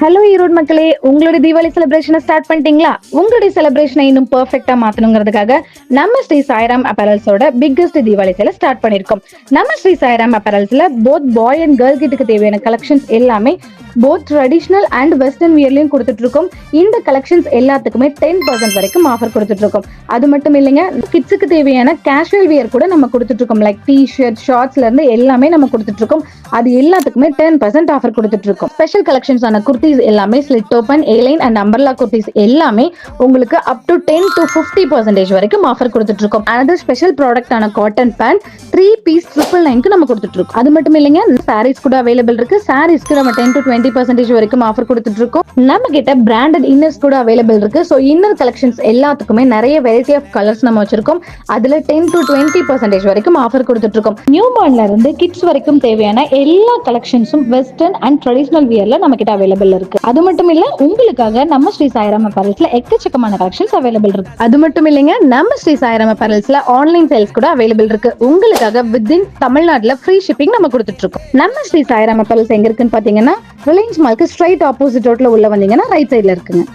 Hello Erode மக்களே, உங்களுடைய Deepavali செலிப்ரேஷனை start பண்ணிட்டீங்களா? உங்களுடைய செலிப்ரேஷனை இன்னும் பெர்ஃபெக்ட்டா மாத்தணுங்கிறதுக்காக நம்ம ஸ்ரீ சாய்ராம் அப்பரல்ஸோட பிக்கஸ்ட் தீபாவளி சேலை ஸ்டார்ட் பண்ணிருக்கோம். நம்ம ஸ்ரீ சாய்ராம் அப்பரல்ஸ்ல போத் பாய் அண்ட் கேர்ள் கிட்டுக்கு தேவையான கலெக்ஷன்ஸ் எல்லாமே போத் ட்ரெடிஷனல் அண்ட் வெஸ்டர்ன் வியர்லயும் கொடுத்துட்டு இருக்கோம். இந்த கலெக்ஷன்ஸ் எல்லாத்துக்குமே 10% வரைக்கும் ஆஃபர் கொடுத்துட்டு இருக்கோம். அது மட்டும் இல்லைங்க, கிட்ஸுக்கு தேவையான கேஷுவல் வியர் கூட நம்ம கொடுத்துட்டு இருக்கோம். லைக் டி ஷர்ட், ஷார்ட்ஸ்ல இருந்து எல்லாமே நம்ம கொடுத்துட்டு இருக்கோம். அது எல்லாத்துக்குமே 10% ஆஃபர் கொடுத்துட்டு இருக்கோம். ஸ்பெஷல் கலெக்ஷன்ஸ் ஆன குர்த்திஸ் எல்லாமே slit open, airline and umbrella kurtis எல்லாமே உங்களுக்கு அப் டு 10 to 50% வரைக்கும் ஆஃபர் கொடுத்துட்டு இருக்கோம். அனதர் ஸ்பெஷல் ப்ராடக்ட் ஆன காட்டன் பேண்ட் 3 பீஸ் 999 நம்ம கொடுத்துட்டு இருக்கோம். அது மட்டும் இல்லைங்க, சாரீஸ் கூட அவைலபிள் இருக்கு. சாரீஸ்க்கு நம்ம 10 to 20% வரைக்கும் ஆஃபர் கொடுத்துட்டு இருக்கோம். நம்ம கிட்ட பிராண்டட் இன்னர்ஸ் கூட அவைலபிள் இருக்கு. ஸோ இன்னர் கலெக்ஷன்ஸ் எல்லாத்துக்குமே நிறைய வெரைட்டி ஆஃப் கலர்ஸ் நம்ம வச்சிருக்கோம். அதுல 10 to 20% வரைக்கும் ஆஃபர் கொடுத்துட்டு இருக்கோம். நியூ பார்ன்ல இருந்து கிட்ஸ் வரைக்கும் தேவையான எல்லா கலெக்ஷன்ஸும் வெஸ்டர்ன் அண்ட் ட்ரெடிஷனல் வியர்ல நம்ம கிட்ட அவைலபிள் இருக்கு. அது மட்டும் இல்ல, உங்களுக்காக நம்ம ஸ்ரீ சாய்ராம் அப்பரல்ஸ்ல எக்கச்சக்கமான கலெக்ஷன்ஸ் அவைலபிள் இருக்கு. அது மட்டும் இல்லைங்க, நம்ம ஸ்ரீ சாய்ராம் அப்பரல்ஸ்ல ஆன்லைன் சேல்ஸ் கூட அவைலபிள் இருக்கு. உங்களுக்காக வித்தின் தமிழ்நாட்டுல ஃப்ரீ ஷிப்பிங் நம்ம கொடுத்துட்டு இருக்கோம். நம்ம ஸ்ரீ சாய்ராம் அப்பரல்ஸ் எங்க இருக்குன்னு பாத்தீங்கன்னா ரிலையன்ஸ் மால்க்கு ஸ்ட்ரைட் ஆப்போசிட் ரோட்ல உள்ள வந்தீங்கன்னா ரைட் சைட்ல இருக்குங்க.